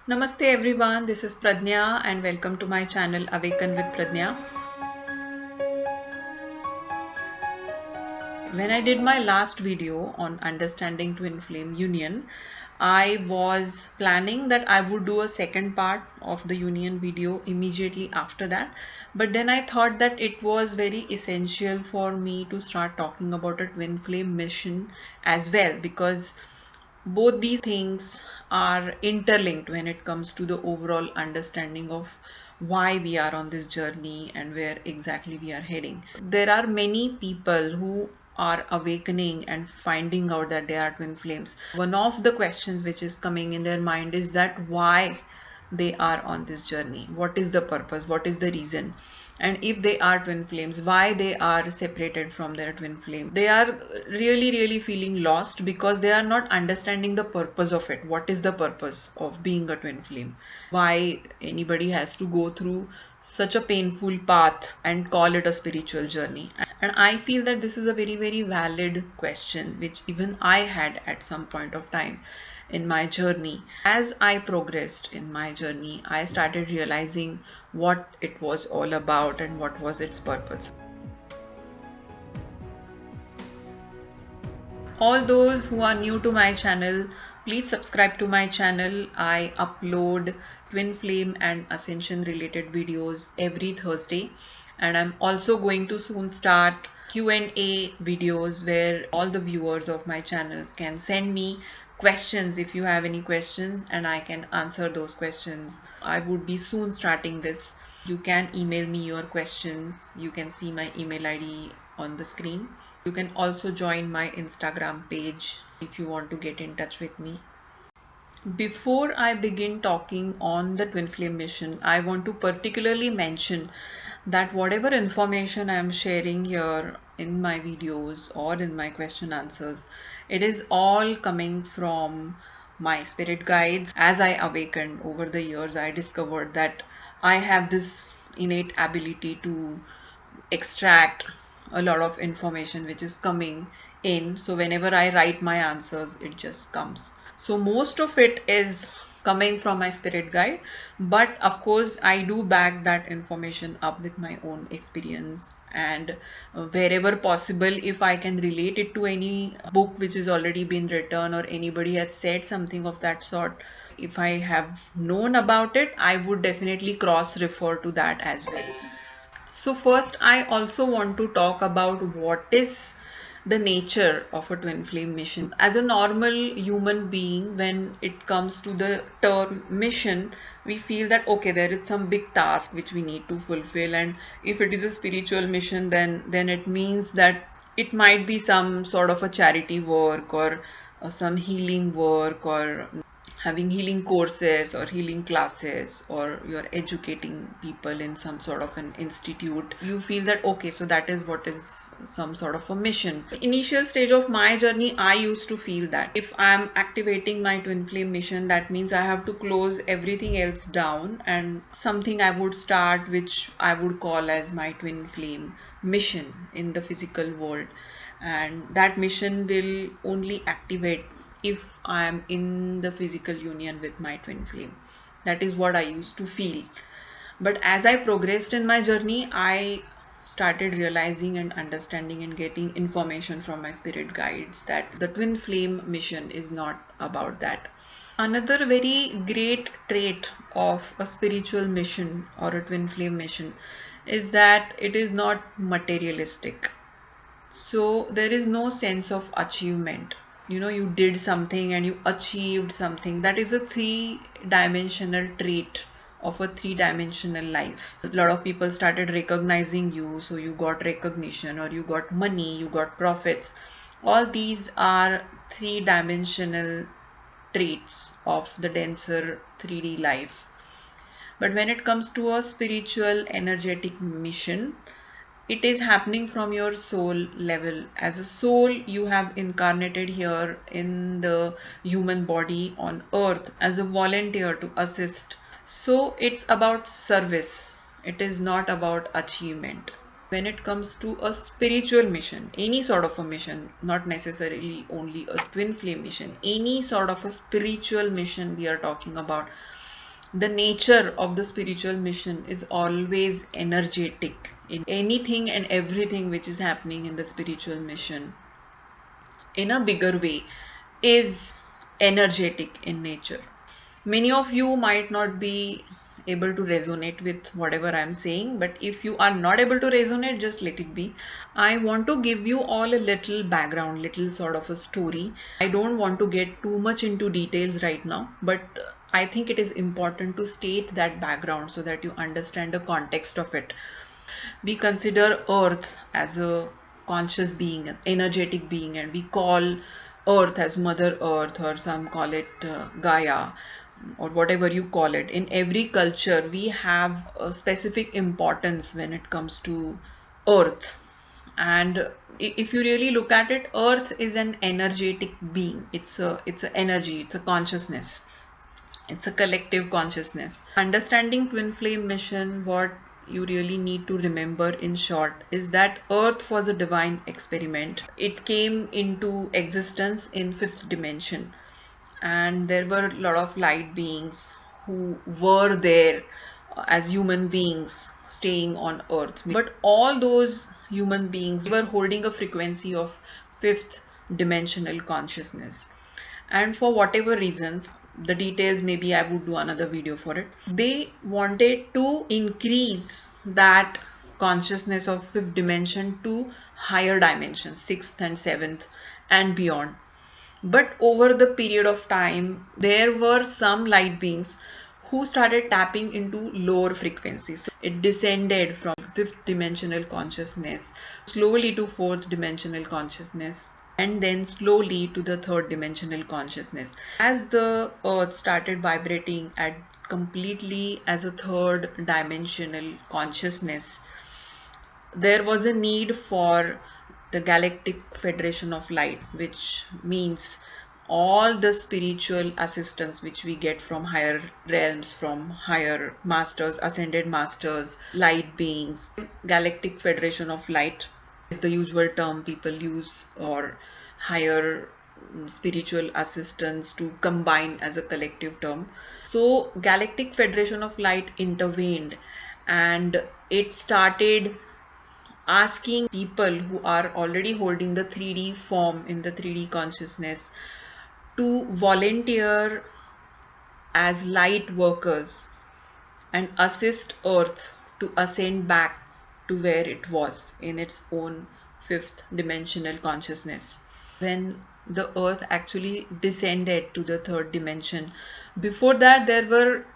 Namaste everyone, this is Pradnya and welcome to my channel Awaken with Pradnya. When I did my last video on understanding twin flame union, I was planning that I would do a second part of the union video immediately after that. But then I thought that it was very essential for me to start talking about a twin flame mission as well, because both these things are interlinked when it comes to the overall understanding of why we are on this journey and where exactly we are heading. There are many people who are awakening and finding out that they are twin flames. One of the questions which is coming in their mind is that why they are on this journey, what is the purpose, what is the reason, and if they are twin flames, why they are separated from their twin flame. They are really feeling lost because they are not understanding the purpose of it. What is the purpose of being a twin flame? Why anybody has to go through such a painful path and call it a spiritual journey? And I feel that this is a very valid question which even I had at some point of time in my journey. As I progressed in my journey, I started realizing what it was all about and what was its purpose. All those who are new to my channel, please subscribe to my channel. I upload twin flame and ascension related videos every Thursday, and I'm also going to soon start Q&A videos where all the viewers of my channels can send me questions if you have any questions, and I can answer those questions. I would be soon starting this. You can email me your questions. You can see my email ID on the screen. You can also join my Instagram page if you want to get in touch with me. Before I begin talking on the twin flame mission, I want to particularly mention that whatever information I am sharing here in my videos or in my question answers, it is all coming from my spirit guides. As I awakened over the years, I discovered that I have this innate ability to extract a lot of information which is coming in. So whenever I write my answers, it just comes. So most of it is coming from my spirit guide, but of course I do back that information up with my own experience, and wherever possible, if I can relate it to any book which has already been written or anybody has said something of that sort, if I have known about it, I would definitely cross refer to that as well. So first, I also want to talk about what is the nature of a twin flame mission. As a normal human being, when it comes to the term mission, we feel that okay, there is some big task which we need to fulfill, and if it is a spiritual mission, then it means that it might be some sort of a charity work or some healing work, or having healing courses or healing classes, or you're educating people in some sort of an institute. You feel that okay, so that is what is some sort of a mission. Initial stage of my journey, I used to feel that if I'm activating my twin flame mission, that means I have to close everything else down and something I would start which I would call as my twin flame mission in the physical world, and that mission will only activate if I am in the physical union with my twin flame. That is what I used to feel. But as I progressed in my journey, I started realizing and understanding and getting information from my spirit guides that the twin flame mission is not about that. Another very great trait of a spiritual mission or a twin flame mission is that it is not materialistic. So there is no sense of achievement. You did something and you achieved something. That is a three-dimensional trait of a three-dimensional life. A lot of people started recognizing you, so you got recognition, or you got money, you got profits. All these are three-dimensional traits of the denser 3D life. But when it comes to a spiritual energetic mission, it is happening from your soul level. As a soul, you have incarnated here in the human body on earth as a volunteer to assist. So it's about service. It is not about achievement. When it comes to a spiritual mission, any sort of a mission, not necessarily only a twin flame mission, any sort of a spiritual mission we are talking about, The nature of the spiritual mission is always energetic. In anything and everything which is happening in the spiritual mission in a bigger way is energetic in nature. Many of you might not be able to resonate with whatever I'm saying, but if you are not able to resonate, just let it be. I want to give you all a little background, little sort of a story. I don't want to get too much into details right now, but I think it is important to state that background so that you understand the context of it. We consider Earth as a conscious being, an energetic being, and we call Earth as Mother Earth, or some call it Gaia, or whatever you call it. In every culture, we have a specific importance when it comes to Earth. And if you really look at it, Earth is an energetic being. It's a energy, it's a consciousness. It's a collective consciousness. Understanding twin flame mission, what you really need to remember in short is that Earth was a divine experiment. It came into existence in fifth dimension, and there were a lot of light beings who were there as human beings staying on Earth. But all those human beings were holding a frequency of fifth dimensional consciousness. And for whatever reasons, the details maybe I would do another video for it, they wanted to increase that consciousness of fifth dimension to higher dimensions, sixth and seventh and beyond. But over the period of time, there were some light beings who started tapping into lower frequencies. So it descended from fifth dimensional consciousness slowly to fourth dimensional consciousness, and then slowly to the third dimensional consciousness. As the Earth started vibrating at completely as a third dimensional consciousness, there was a need for the Galactic Federation of Light, which means all the spiritual assistance which we get from higher realms, from higher masters, ascended masters, light beings. Galactic Federation of Light is the usual term people use, or higher spiritual assistance to combine as a collective term. So Galactic Federation of Light intervened, and it started asking people who are already holding the 3D form in the 3D consciousness to volunteer as light workers and assist Earth to ascend back to where it was in its own fifth dimensional consciousness. When the Earth actually descended to the third dimension, before that there were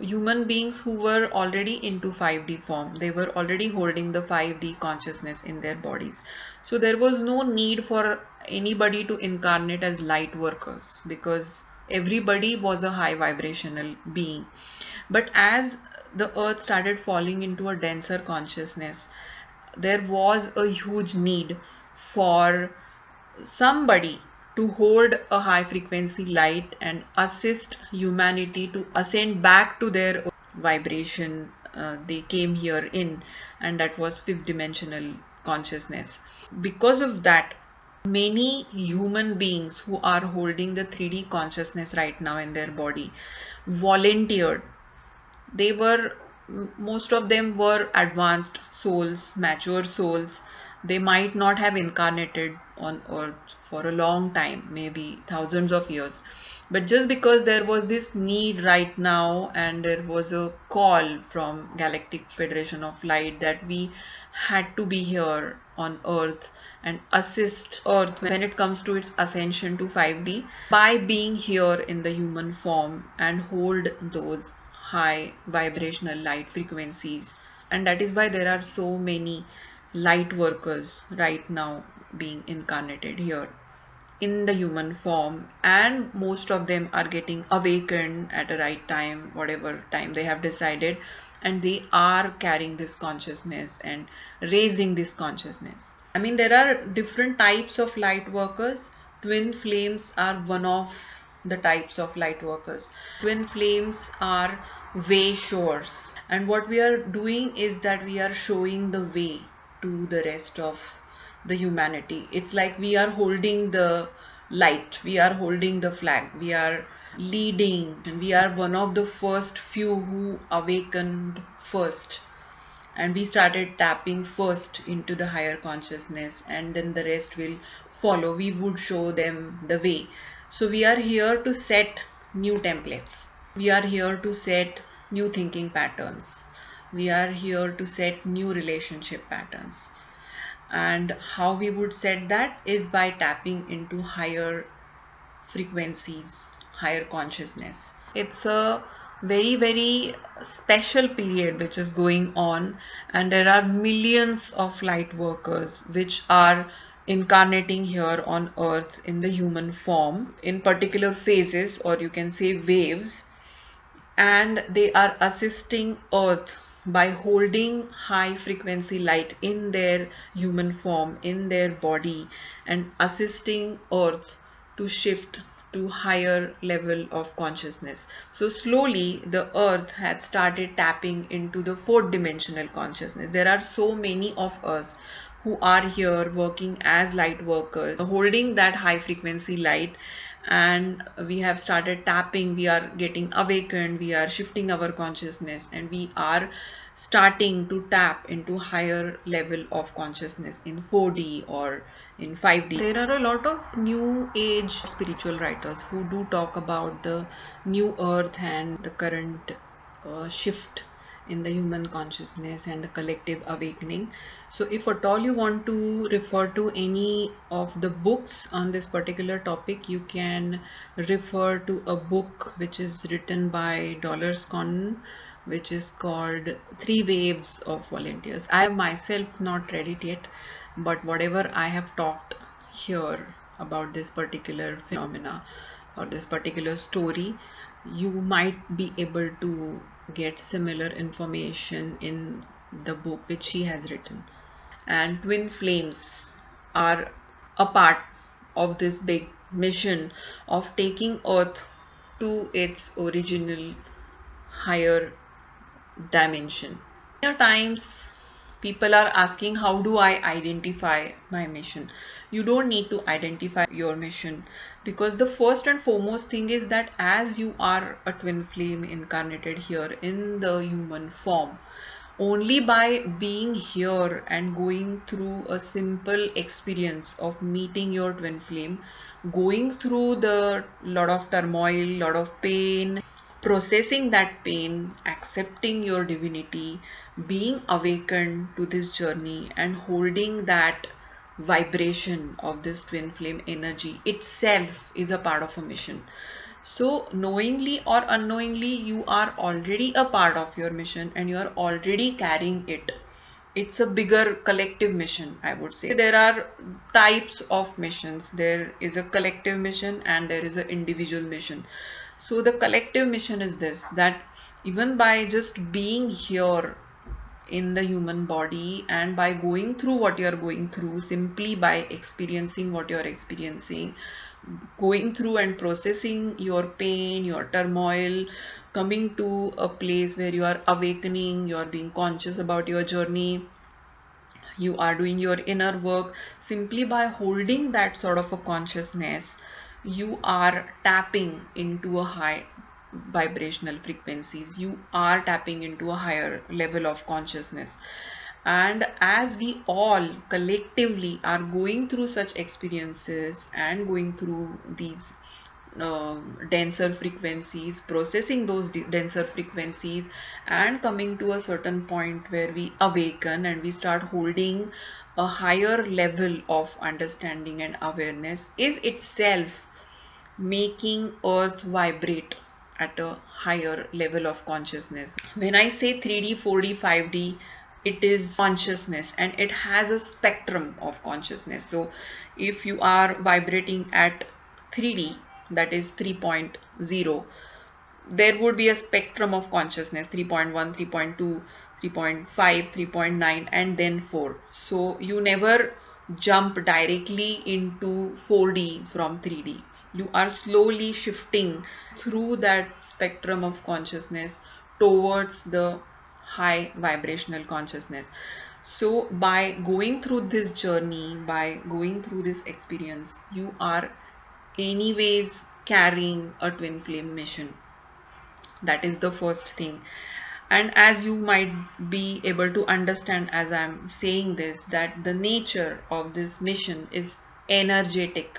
human beings who were already into 5D form. They were already holding the 5D consciousness in their bodies. So there was no need for anybody to incarnate as light workers, because everybody was a high vibrational being. But as the Earth started falling into a denser consciousness, there was a huge need for somebody to hold a high frequency light and assist humanity to ascend back to their vibration they came here in, and that was fifth dimensional consciousness. Because of that, many human beings who are holding the 3D consciousness right now in their body volunteered. They were, most of them were advanced souls, mature souls. They might not have incarnated on Earth for a long time, maybe thousands of years. But just because there was this need right now, and there was a call from Galactic Federation of Light that we had to be here on Earth and assist Earth when it comes to its ascension to 5D by being here in the human form and hold those high vibrational light frequencies. And that is why there are so many light workers right now being incarnated here in the human form, and most of them are getting awakened at a right time, whatever time they have decided, and they are carrying this consciousness and raising this consciousness. I mean, there are different types of light workers. Twin flames are one of the types of light workers. Twin flames are way showers, and what we are doing is that we are showing the way to the rest of the humanity. It's like we are holding the light, we are holding the flag, we are leading, and we are one of the first few who awakened first, and we started tapping first into the higher consciousness, and then the rest will follow. We would show them the way. So we are here to set new templates, we are here to set new thinking patterns, we are here to set new relationship patterns. And how we would set that is by tapping into higher frequencies, higher consciousness. It's a very, very special period which is going on, and there are millions of light workers which are incarnating here on earth in the human form in particular phases, or you can say waves, and they are assisting earth by holding high frequency light in their human form, in their body, and assisting earth to shift to higher level of consciousness. So slowly the earth has started tapping into the fourth dimensional consciousness. There are so many of us who are here working as light workers, holding that high frequency light, and we have started tapping, we are getting awakened, we are shifting our consciousness, and we are starting to tap into higher level of consciousness in 4D or in 5D. There are a lot of new age spiritual writers who do talk about the new earth and the current shift in the human consciousness and the collective awakening. So if at all you want to refer to any of the books on this particular topic, you can refer to a book which is written by Dollars Con, which is called Three Waves of Volunteers. I have myself not read it yet, but whatever I have talked here about this particular phenomena or this particular story, you might be able to get similar information in the book which she has written. And twin flames are a part of this big mission of taking earth to its original higher dimension. Many times people are asking, how do I identify my mission? You don't need to identify your mission, because the first and foremost thing is that as you are a twin flame incarnated here in the human form, only by being here and going through a simple experience of meeting your twin flame, going through the lot of turmoil, lot of pain, processing that pain, accepting your divinity, being awakened to this journey, and holding that vibration of this twin flame energy itself is a part of a mission. So knowingly or unknowingly, you are already a part of your mission and you are already carrying it. It's a bigger collective mission, I would say. There are types of missions. There is a collective mission and there is an individual mission. So the collective mission is this, that even by just being here in the human body and by going through what you are going through, simply by experiencing what you are experiencing, going through and processing your pain, your turmoil, coming to a place where you are awakening, you are being conscious about your journey, you are doing your inner work, simply by holding that sort of a consciousness, you are tapping into a high vibrational frequencies, you are tapping into a higher level of consciousness. And as we all collectively are going through such experiences and going through these denser frequencies, processing those denser frequencies, and coming to a certain point where we awaken and we start holding a higher level of understanding and awareness, is itself making earth vibrate at a higher level of consciousness. When I say 3D, 4D, 5D, it is consciousness and it has a spectrum of consciousness. So if you are vibrating at 3D, that is 3.0, there would be a spectrum of consciousness, 3.1, 3.2, 3.5, 3.9, and then 4. So you never jump directly into 4D from 3D. You are slowly shifting through that spectrum of consciousness towards the high vibrational consciousness. So by going through this journey, by going through this experience, you are anyways carrying a twin flame mission. That is the first thing. And as you might be able to understand as I'm saying this, that the nature of this mission is energetic.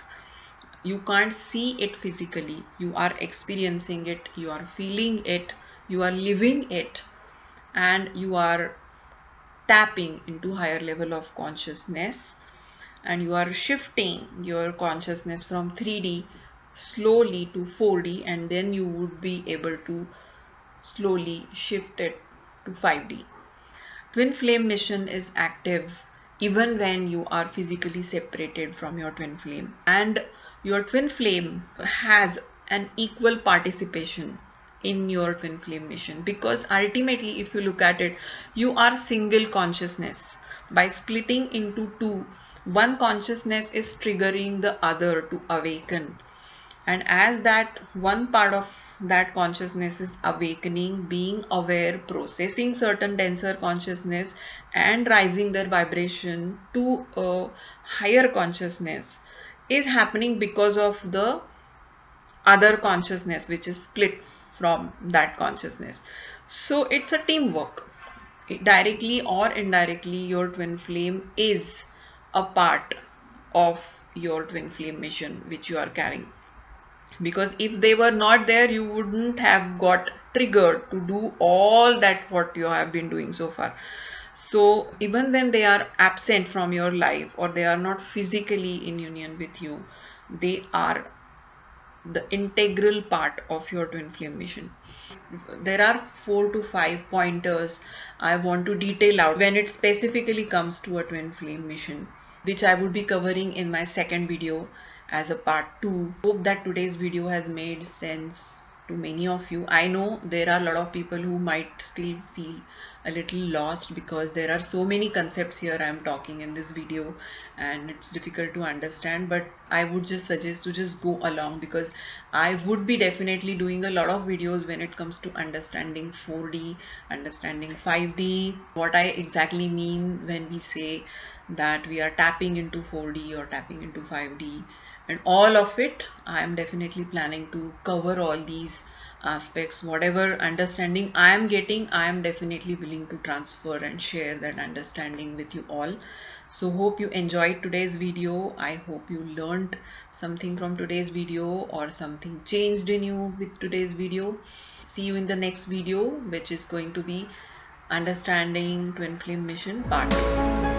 You can't see it physically, you are experiencing it, you are feeling it, you are living it, and you are tapping into higher level of consciousness, and you are shifting your consciousness from 3D slowly to 4D, and then you would be able to slowly shift it to 5D. Twin flame mission is active even when you are physically separated from your twin flame, and your twin flame has an equal participation in your twin flame mission, because ultimately if you look at it, you are single consciousness. By splitting into two, one consciousness is triggering the other to awaken, and as that one part of that consciousness is awakening, being aware, processing certain denser consciousness and rising their vibration to a higher consciousness, is happening because of the other consciousness which is split from that consciousness. So it's a teamwork. Directly or indirectly, your twin flame is a part of your twin flame mission which you are carrying, because if they were not there, you wouldn't have got triggered to do all that what you have been doing so far. So even when they are absent from your life, or they are not physically in union with you, they are the integral part of your twin flame mission. There are 4 to 5 pointers I want to detail out when it specifically comes to a twin flame mission, which I would be covering in my second video as a part 2. Hope that today's video has made sense to many of you. I know there are a lot of people who might still feel a little lost, because there are so many concepts here I am talking in this video and it's difficult to understand, but I would just suggest to just go along, because I would be definitely doing a lot of videos when it comes to understanding 4D, understanding 5D, what I exactly mean when we say that we are tapping into 4D or tapping into 5D, and all of it. I am definitely planning to cover all these aspects. Whatever understanding I am getting, I am definitely willing to transfer and share that understanding with you all. So hope you enjoyed today's video. I hope you learned something from today's video, or something changed in you with today's video. See you in the next video, which is going to be understanding twin flame mission part 2.